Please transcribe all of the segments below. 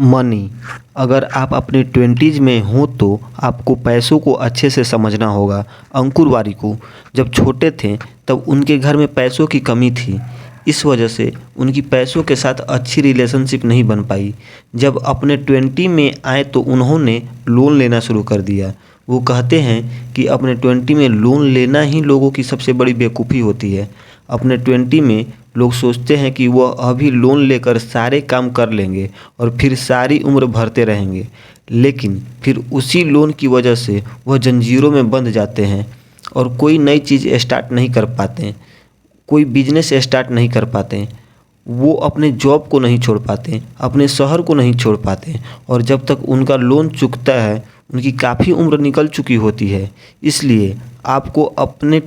Money. अगर आप अपने 20s में हो तो आपको पैसों को अच्छे से समझना होगा। अंकुर वारिकू जब छोटे थे तब उनके घर में पैसों की कमी थी। इस वजह से उनकी पैसों के साथ अच्छी रिलेशनशिप नहीं बन पाई। जब अपने 20 में आए तो उन्होंने लोन लेना शुरू कर दिया। वो कहते हैं कि अपने 20 में लोन लेना ही लोगों की सबसे बड़ी बेवकूफ़ी होती है। अपने 20 में लोग सोचते हैं कि वह अभी लोन लेकर सारे काम कर लेंगे और फिर सारी उम्र भरते रहेंगे, लेकिन फिर उसी लोन की वजह से वह जंजीरों में बंध जाते हैं और कोई नई चीज़ स्टार्ट नहीं कर पाते, कोई बिजनेस स्टार्ट नहीं कर पाते। वो अपने जॉब को नहीं छोड़ पाते, अपने शहर को नहीं छोड़ पाते और जब तक उनका लोन चुकता है उनकी काफ़ी उम्र निकल चुकी होती है। इसलिए आपको अपने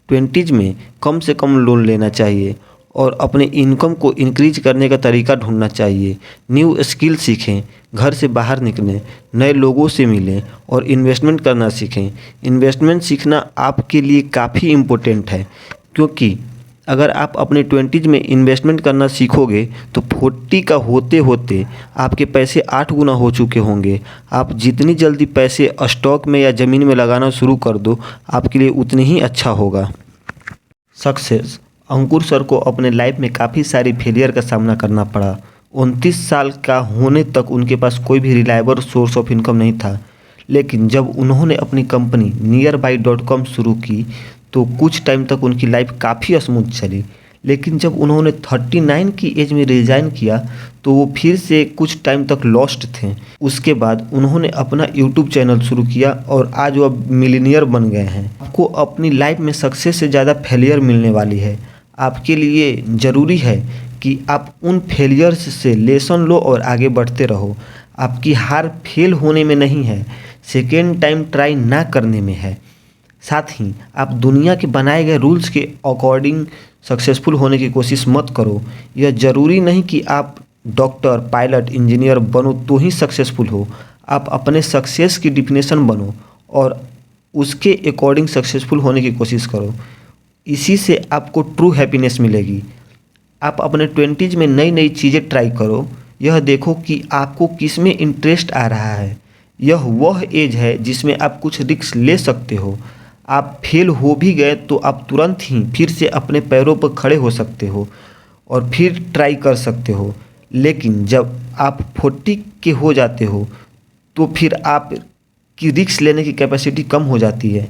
20s में कम से कम लोन लेना चाहिए और अपने इनकम को इंक्रीज करने का तरीका ढूंढना चाहिए। न्यू स्किल सीखें, घर से बाहर निकलें, नए लोगों से मिलें और इन्वेस्टमेंट करना सीखें। इन्वेस्टमेंट सीखना आपके लिए काफ़ी इम्पोर्टेंट है, क्योंकि अगर आप अपने 20s में इन्वेस्टमेंट करना सीखोगे तो 40 का होते होते आपके पैसे 8 गुना हो चुके होंगे। आप जितनी जल्दी पैसे स्टॉक में या ज़मीन में लगाना शुरू कर दो, आपके लिए उतनी ही अच्छा होगा। सक्सेस। अंकुर सर को अपने लाइफ में काफ़ी सारी फेलियर का सामना करना पड़ा। 29 साल का होने तक उनके पास कोई भी रिलायबल सोर्स ऑफ इनकम नहीं था, लेकिन जब उन्होंने अपनी कंपनी Nearby.com शुरू की तो कुछ टाइम तक उनकी लाइफ काफ़ी स्मूथ चली। लेकिन जब उन्होंने 39 की एज में रिज़ाइन किया तो वो फिर से कुछ टाइम तक लॉस्ट थे। उसके बाद उन्होंने अपना यूट्यूब चैनल शुरू किया और आज वो मिलीनियर बन गए हैं। आपको अपनी लाइफ में सक्सेस से ज़्यादा फेलियर मिलने वाली है। आपके लिए ज़रूरी है कि आप उन फेलियर्स से लेसन लो और आगे बढ़ते रहो। आपकी हार फेल होने में नहीं है, सेकेंड टाइम ट्राई ना करने में है। साथ ही आप दुनिया के बनाए गए रूल्स के अकॉर्डिंग सक्सेसफुल होने की कोशिश मत करो। यह ज़रूरी नहीं कि आप डॉक्टर, पायलट, इंजीनियर बनो तो ही सक्सेसफुल हो। आप अपने सक्सेस की डिफिनेशन बनो और उसके अकॉर्डिंग सक्सेसफुल होने की कोशिश करो। इसी से आपको ट्रू हैप्पीनेस मिलेगी। आप अपने 20s में नई नई चीज़ें ट्राई करो। यह देखो कि आपको किस में इंटरेस्ट आ रहा है। यह वह एज है जिसमें आप कुछ रिस्क ले सकते हो। आप फेल हो भी गए तो आप तुरंत ही फिर से अपने पैरों पर खड़े हो सकते हो और फिर ट्राई कर सकते हो। लेकिन जब आप 40 के हो जाते हो तो फिर आप की रिस्क लेने की कैपेसिटी कम हो जाती है।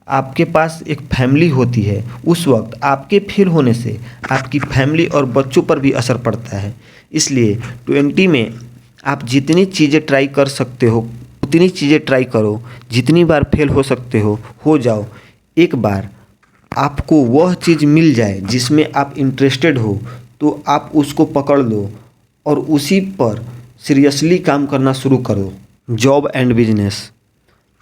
आपके पास एक फैमिली होती है, उस वक्त आपके फेल होने से आपकी फैमिली और बच्चों पर भी असर पड़ता है। इसलिए 20 में आप जितनी चीज़ें ट्राई कर सकते हो उतनी चीज़ें ट्राई करो। जितनी बार फेल हो सकते हो जाओ। एक बार आपको वह चीज़ मिल जाए जिसमें आप इंटरेस्टेड हो तो आप उसको पकड़ लो और उसी पर सीरियसली काम करना शुरू करो। Job and business.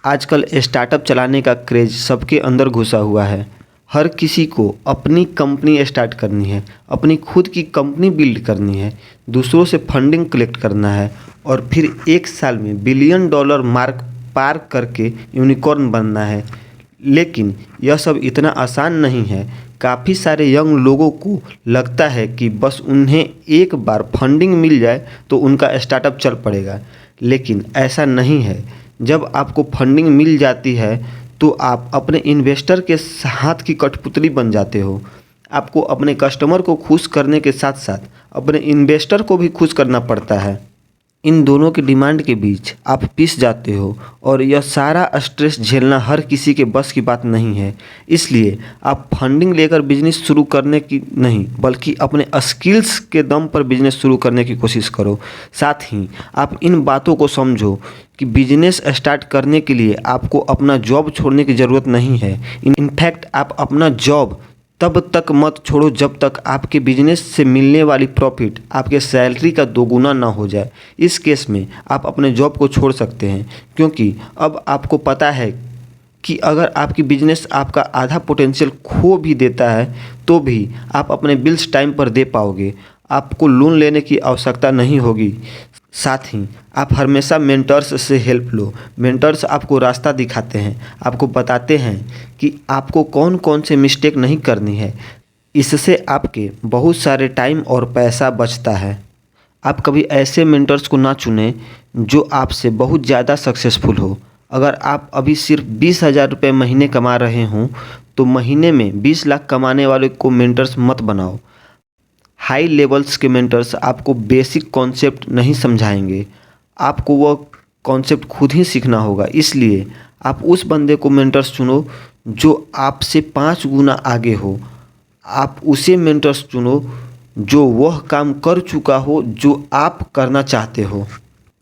आजकल स्टार्टअप चलाने का क्रेज़ सबके अंदर घुसा हुआ है। हर किसी को अपनी कंपनी स्टार्ट करनी है, अपनी खुद की कंपनी बिल्ड करनी है, दूसरों से फंडिंग कलेक्ट करना है और फिर 1 साल में $1 बिलियन मार्क पार करके यूनिकॉर्न बनना है। लेकिन यह सब इतना आसान नहीं है। काफ़ी सारे यंग लोगों को लगता है कि बस उन्हें एक बार फंडिंग मिल जाए तो उनका स्टार्टअप चल पड़ेगा, लेकिन ऐसा नहीं है। जब आपको फंडिंग मिल जाती है तो आप अपने इन्वेस्टर के हाथ की कठपुतली बन जाते हो। आपको अपने कस्टमर को खुश करने के साथ साथ अपने इन्वेस्टर को भी खुश करना पड़ता है। इन दोनों की डिमांड के बीच आप पिस जाते हो और यह सारा स्ट्रेस झेलना हर किसी के बस की बात नहीं है। इसलिए आप फंडिंग लेकर बिजनेस शुरू करने की नहीं, बल्कि अपने स्किल्स के दम पर बिजनेस शुरू करने की कोशिश करो। साथ ही आप इन बातों को समझो कि बिजनेस स्टार्ट करने के लिए आपको अपना जॉब छोड़ने की ज़रूरत नहीं है। इनफैक्ट आप अपना जॉब तब तक मत छोड़ो जब तक आपके बिजनेस से मिलने वाली प्रॉफिट आपके सैलरी का 2 गुना ना हो जाए। इस केस में आप अपने जॉब को छोड़ सकते हैं, क्योंकि अब आपको पता है कि अगर आपकी बिजनेस आपका आधा पोटेंशियल खो भी देता है तो भी आप अपने बिल्स टाइम पर दे पाओगे। आपको लोन लेने की आवश्यकता नहीं होगी। साथ ही आप हमेशा मेंटर्स से हेल्प लो। मेंटर्स आपको रास्ता दिखाते हैं, आपको बताते हैं कि आपको कौन कौन से मिस्टेक नहीं करनी है। इससे आपके बहुत सारे टाइम और पैसा बचता है। आप कभी ऐसे मेंटर्स को ना चुनें जो आपसे बहुत ज़्यादा सक्सेसफुल हो। अगर आप अभी सिर्फ 20,000 रुपये महीने कमा रहे हों तो महीने में 20 लाख कमाने वाले को मेंटर्स मत बनाओ। हाई लेवल्स के मेंटर्स आपको बेसिक कॉन्सेप्ट नहीं समझाएंगे, आपको वह कॉन्सेप्ट खुद ही सीखना होगा। इसलिए आप उस बंदे को मेंटर्स चुनो जो आपसे 5 गुना आगे हो। आप उसे मेंटर्स चुनो जो वह काम कर चुका हो जो आप करना चाहते हो।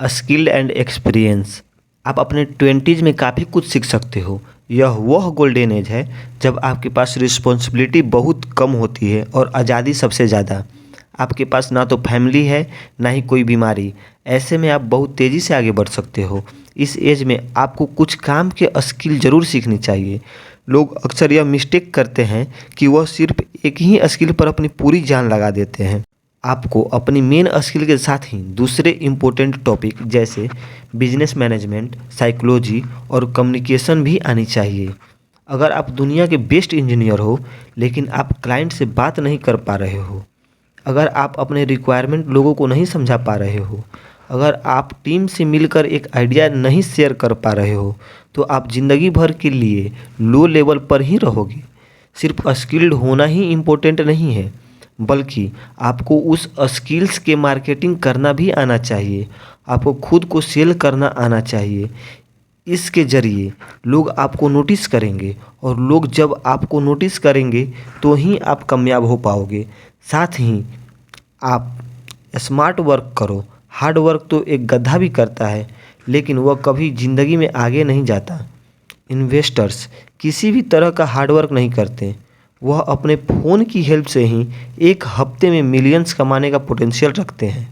Skill and experience. आप अपने 20s में काफ़ी कुछ सीख सकते हो। यह वह गोल्डन एज है जब आपके पास रिस्पॉन्सिबिलिटी बहुत कम होती है और आज़ादी सबसे ज़्यादा। आपके पास ना तो फैमिली है ना ही कोई बीमारी। ऐसे में आप बहुत तेज़ी से आगे बढ़ सकते हो। इस एज में आपको कुछ काम के स्किल ज़रूर सीखनी चाहिए। लोग अक्सर यह मिस्टेक करते हैं कि वह सिर्फ एक ही स्किल पर अपनी पूरी जान लगा देते हैं। आपको अपनी मेन स्किल के साथ ही दूसरे इम्पोर्टेंट टॉपिक जैसे बिजनेस मैनेजमेंट, साइकोलॉजी और कम्युनिकेशन भी आनी चाहिए। अगर आप दुनिया के बेस्ट इंजीनियर हो लेकिन आप क्लाइंट से बात नहीं कर पा रहे हो, अगर आप अपने रिक्वायरमेंट लोगों को नहीं समझा पा रहे हो, अगर आप टीम से मिलकर एक आइडिया नहीं शेयर कर पा रहे हो, तो आप ज़िंदगी भर के लिए लो लेवल पर ही रहोगे। सिर्फ स्किल्ड होना ही इम्पोर्टेंट नहीं है, बल्कि आपको उस स्किल्स के मार्केटिंग करना भी आना चाहिए। आपको खुद को सेल करना आना चाहिए। इसके ज़रिए लोग आपको नोटिस करेंगे और लोग जब आपको नोटिस करेंगे तो ही आप कामयाब हो पाओगे। साथ ही आप स्मार्ट वर्क करो। हार्ड वर्क तो एक गधा भी करता है लेकिन वह कभी ज़िंदगी में आगे नहीं जाता। इन्वेस्टर्स किसी भी तरह का हार्ड वर्क नहीं करते। वह अपने फ़ोन की हेल्प से ही एक हफ्ते में मिलियंस कमाने का पोटेंशियल रखते हैं।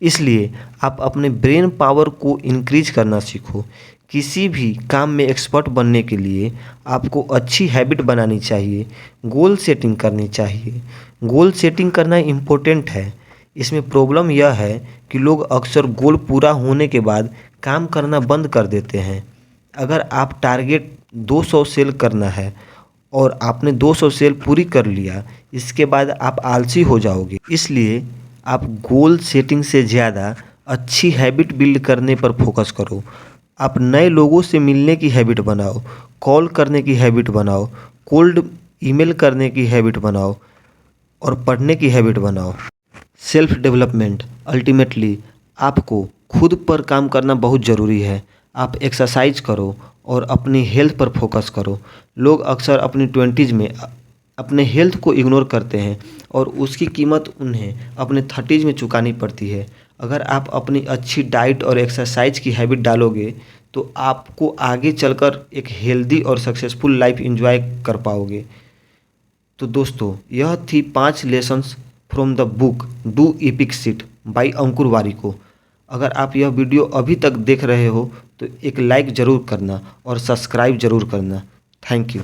इसलिए आप अपने ब्रेन पावर को इंक्रीज करना सीखो। किसी भी काम में एक्सपर्ट बनने के लिए आपको अच्छी हैबिट बनानी चाहिए, गोल सेटिंग करनी चाहिए। गोल सेटिंग करना इम्पोर्टेंट है। इसमें प्रॉब्लम यह है कि लोग अक्सर गोल पूरा होने के बाद काम करना बंद कर देते हैं। अगर आप टारगेट 200 सेल करना है और आपने 200 सेल पूरी कर लिया, इसके बाद आप आलसी हो जाओगे। इसलिए आप गोल सेटिंग से ज़्यादा अच्छी हैबिट बिल्ड करने पर फोकस करो। आप नए लोगों से मिलने की हैबिट बनाओ, कॉल करने की हैबिट बनाओ, कोल्ड ईमेल करने की हैबिट बनाओ और पढ़ने की हैबिट बनाओ। Self development. अल्टीमेटली आपको खुद पर काम करना बहुत ज़रूरी है। आप एक्सरसाइज करो और अपनी हेल्थ पर फोकस करो। लोग अक्सर अपनी 20s में अपने हेल्थ को इग्नोर करते हैं और उसकी कीमत उन्हें अपने 30s में चुकानी पड़ती है। अगर आप अपनी अच्छी डाइट और एक्सरसाइज की हैबिट डालोगे तो आपको आगे चलकर एक हेल्दी और सक्सेसफुल लाइफ एंजॉय कर पाओगे। तो दोस्तों, यह थी 5 lessons from the book do epic shit by Ankur Warikoo. अगर आप यह वीडियो अभी तक देख रहे हो तो एक लाइक ज़रूर करना और सब्सक्राइब ज़रूर करना। Thank you.